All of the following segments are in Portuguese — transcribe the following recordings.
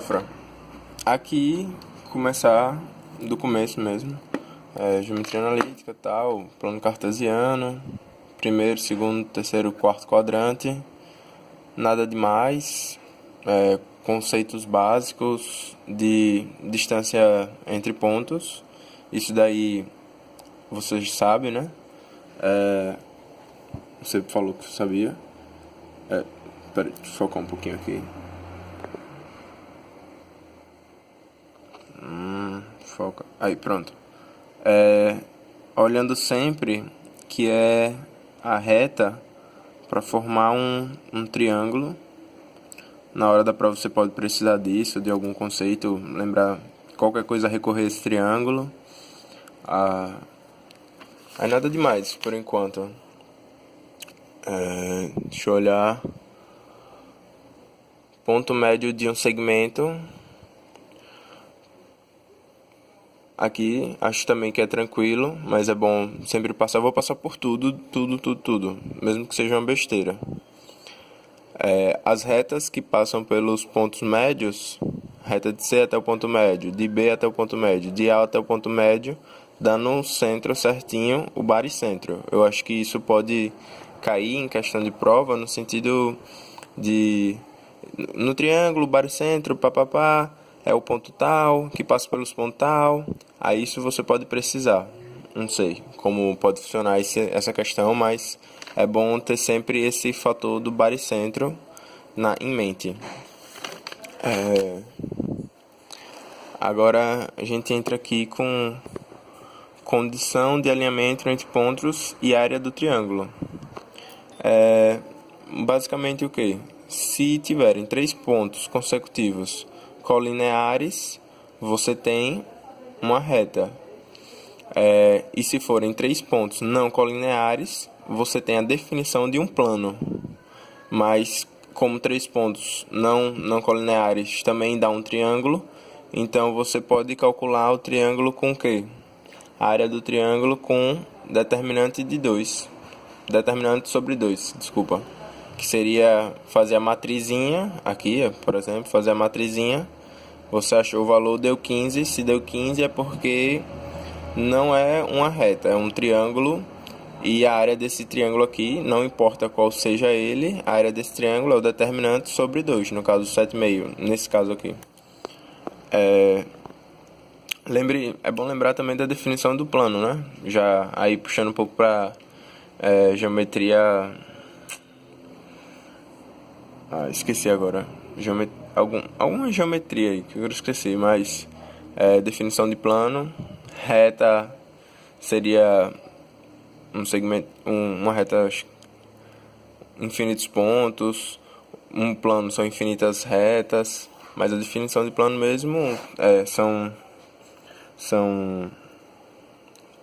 Fran, aqui começar do começo mesmo. Geometria analítica, tal, plano cartesiano, primeiro, segundo, terceiro, quarto quadrante, nada demais. Conceitos básicos de distância entre pontos. Isso daí vocês sabem, né? Você falou que sabia. Peraí, deixa eu focar um pouquinho aqui. Foca. Aí, pronto. Olhando sempre que é a reta para formar um triângulo. Na hora da prova você pode precisar disso, de algum conceito, lembrar qualquer coisa, recorrer a esse triângulo. Aí nada demais por enquanto. Deixa eu olhar. Ponto médio de um segmento. Aqui acho também que é tranquilo, mas é bom sempre passar. Eu vou passar por tudo, mesmo que seja uma besteira. As retas que passam pelos pontos médios, reta de C até o ponto médio, de B até o ponto médio, de A até o ponto médio, dá no centro certinho o baricentro. Eu acho que isso pode cair em questão de prova, no sentido de no triângulo, baricentro, papapá, é o ponto tal, que passa pelos pontos tal. Aí isso você pode precisar. Não sei como pode funcionar essa questão, mas é bom ter sempre esse fator do baricentro em mente. Agora a gente entra aqui com condição de alinhamento entre pontos e área do triângulo. Basicamente o que? Se tiverem 3 pontos consecutivos colineares, você tem uma reta. E se forem 3 pontos não colineares, você tem a definição de um plano. Mas como 3 pontos não colineares também dá um triângulo, então você pode calcular o triângulo com o quê? A área do triângulo com determinante de 2. Determinante sobre 2, desculpa. Que seria fazer a matrizinha, aqui, por exemplo, fazer a matrizinha. Você achou o valor, deu 15. Se deu 15 é porque não é uma reta, é um triângulo. E a área desse triângulo aqui, não importa qual seja ele, a área desse triângulo é o determinante sobre 2, no caso 7,5, nesse caso aqui. É bom lembrar também da definição do plano, né? Já aí puxando um pouco para geometria. Esqueci agora. Alguma geometria aí que eu esqueci, mas definição de plano. Reta seria um segmento, uma reta, infinitos pontos. Um plano são infinitas retas, mas a definição de plano mesmo são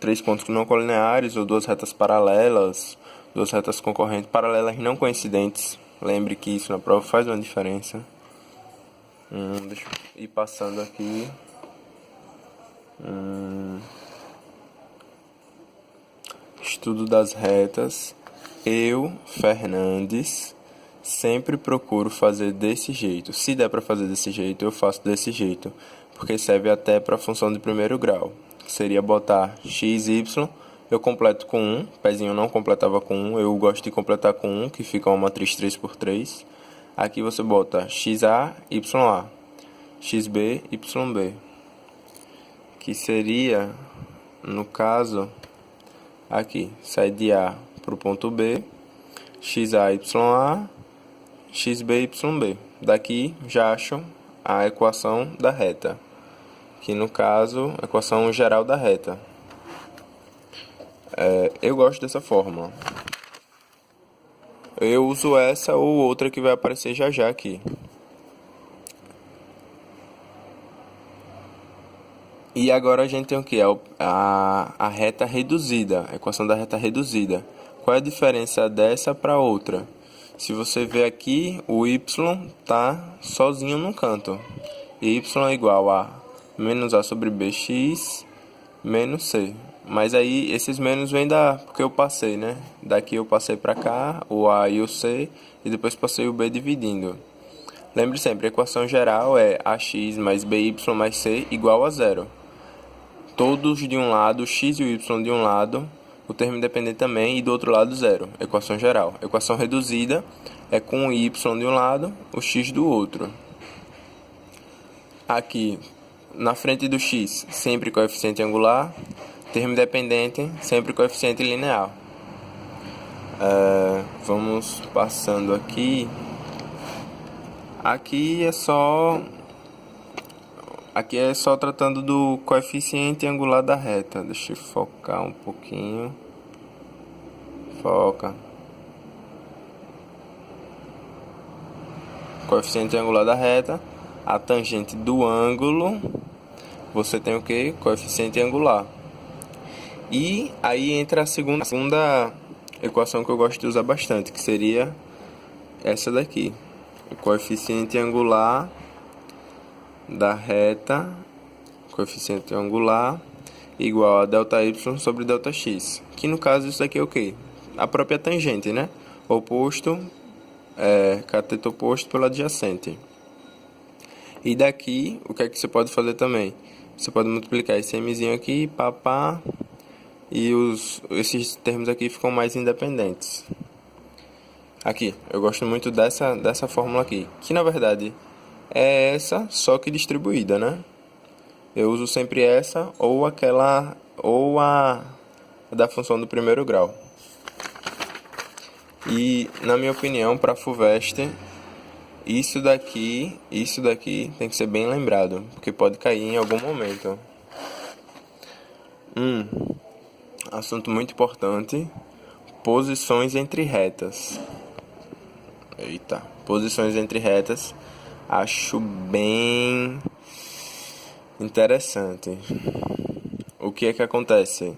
3 pontos não colineares ou 2 retas paralelas, 2 retas concorrentes paralelas não coincidentes. Lembre que isso na prova faz uma diferença. Deixa eu ir passando aqui. Estudo das retas. Eu, Fernandes, sempre procuro fazer desse jeito. Se der para fazer desse jeito, eu faço desse jeito, porque serve até para função de primeiro grau. Seria botar x, y, eu completo com 1, pezinho não completava com 1, eu gosto de completar com 1, que fica uma matriz 3×3. Aqui você bota xa, ya, xb, yb, que seria, no caso, aqui, sai de A para o ponto B, xa, ya, xb, yb. Daqui já acho a equação da reta, que no caso, a equação geral da reta. Eu gosto dessa fórmula. Eu uso essa ou outra que vai aparecer já aqui. E agora a gente tem o que? A reta reduzida, a equação da reta reduzida. Qual é a diferença dessa para outra? Se você ver aqui, o y está sozinho num canto. Y é igual a menos a sobre bx menos c. Mas aí esses menos vêm porque eu passei, né? Daqui eu passei para cá, o A e o C, e depois passei o B dividindo. Lembre sempre, a equação geral é ax mais by mais c igual a zero. Todos de um lado, o x e o y de um lado, o termo independente também, e do outro lado zero. Equação geral. Equação reduzida é com o y de um lado, o x do outro. Aqui, na frente do x, sempre coeficiente angular. Termo independente, sempre coeficiente linear. Vamos passando aqui. Aqui é só tratando do coeficiente angular da reta. Deixa eu focar um pouquinho. Foca. Coeficiente angular da reta. A tangente do ângulo. Você tem o que? Coeficiente angular. E aí entra a segunda equação que eu gosto de usar bastante, que seria essa daqui. O coeficiente angular da reta, coeficiente angular, igual a ΔY sobre ΔX. Que no caso isso daqui é o quê? A própria tangente, né? Oposto, cateto oposto pelo adjacente. E daqui, o que é que você pode fazer também? Você pode multiplicar esse mzinho aqui, papá, e esses termos aqui ficam mais independentes. Aqui, eu gosto muito dessa fórmula aqui, que na verdade é essa, só que distribuída, né? Eu uso sempre essa ou aquela, ou a da função do primeiro grau. E, na minha opinião, para a FUVEST, isso daqui tem que ser bem lembrado, porque pode cair em algum momento. Assunto muito importante: posições entre retas. Eita, posições entre retas. Acho bem interessante. O que é que acontece?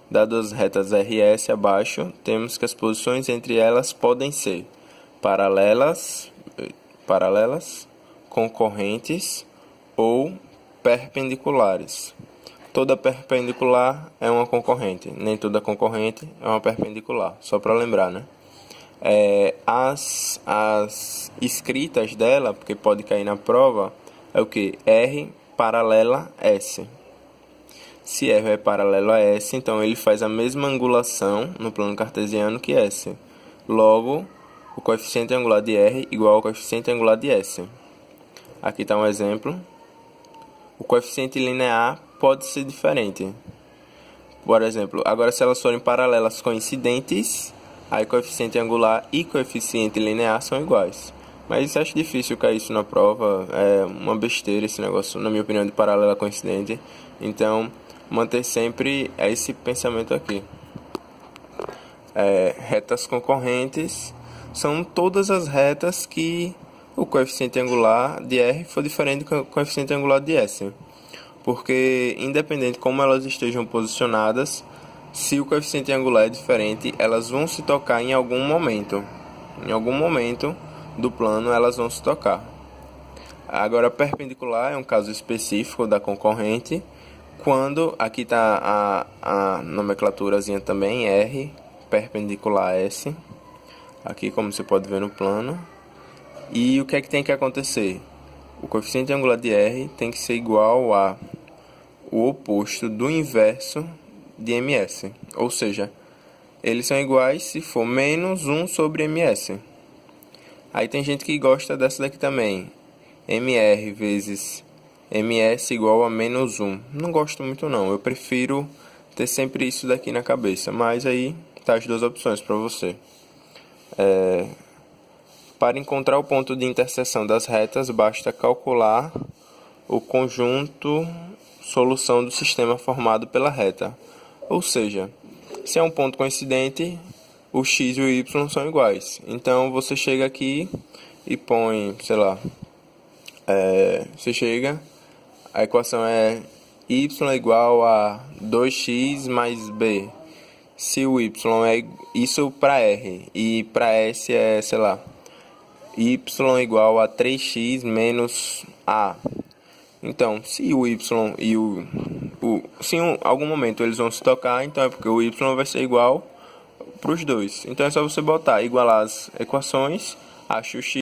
Dadas as retas RS abaixo, temos que as posições entre elas podem ser paralelas, concorrentes ou perpendiculares. Toda perpendicular é uma concorrente, nem toda concorrente é uma perpendicular, só para lembrar, né? As escritas dela, porque pode cair na prova, é o que? R paralela S. Se R é paralelo a S, então ele faz a mesma angulação no plano cartesiano que S. Logo, o coeficiente angular de R igual ao coeficiente angular de S. Aqui está um exemplo. O coeficiente linear pode ser diferente. Por exemplo, agora se elas forem paralelas coincidentes, aí coeficiente angular e coeficiente linear são iguais. Mas eu acho difícil cair isso na prova. É uma besteira esse negócio, na minha opinião, de paralela coincidente. Então, manter sempre esse pensamento aqui. Retas concorrentes são todas as retas que o coeficiente angular de R for diferente do coeficiente angular de S. Porque, independente de como elas estejam posicionadas, se o coeficiente angular é diferente, elas vão se tocar em algum momento. Em algum momento do plano, elas vão se tocar. Agora, perpendicular é um caso específico da concorrente, quando aqui está a nomenclaturazinha também, R, perpendicular a S. Aqui, como você pode ver no plano. E o que é que tem que acontecer? O coeficiente angular de R tem que ser igual a o oposto do inverso de MS. Ou seja, eles são iguais se for menos 1 sobre MS. Aí tem gente que gosta dessa daqui também. MR vezes MS igual a menos 1. Não gosto muito não. Eu prefiro ter sempre isso daqui na cabeça. Mas aí tá as duas opções para você. Para encontrar o ponto de interseção das retas, basta calcular o conjunto solução do sistema formado pela reta. Ou seja, se é um ponto coincidente, o x e o y são iguais. Então, você chega aqui e põe, sei lá, a equação é y é igual a 2x mais b. Se o y é isso para R e para S é, sei lá, y igual a 3x menos a. Então, se o y e se em algum momento eles vão se tocar, então é porque o y vai ser igual para os dois. Então é só você botar, igualar as equações, acha o x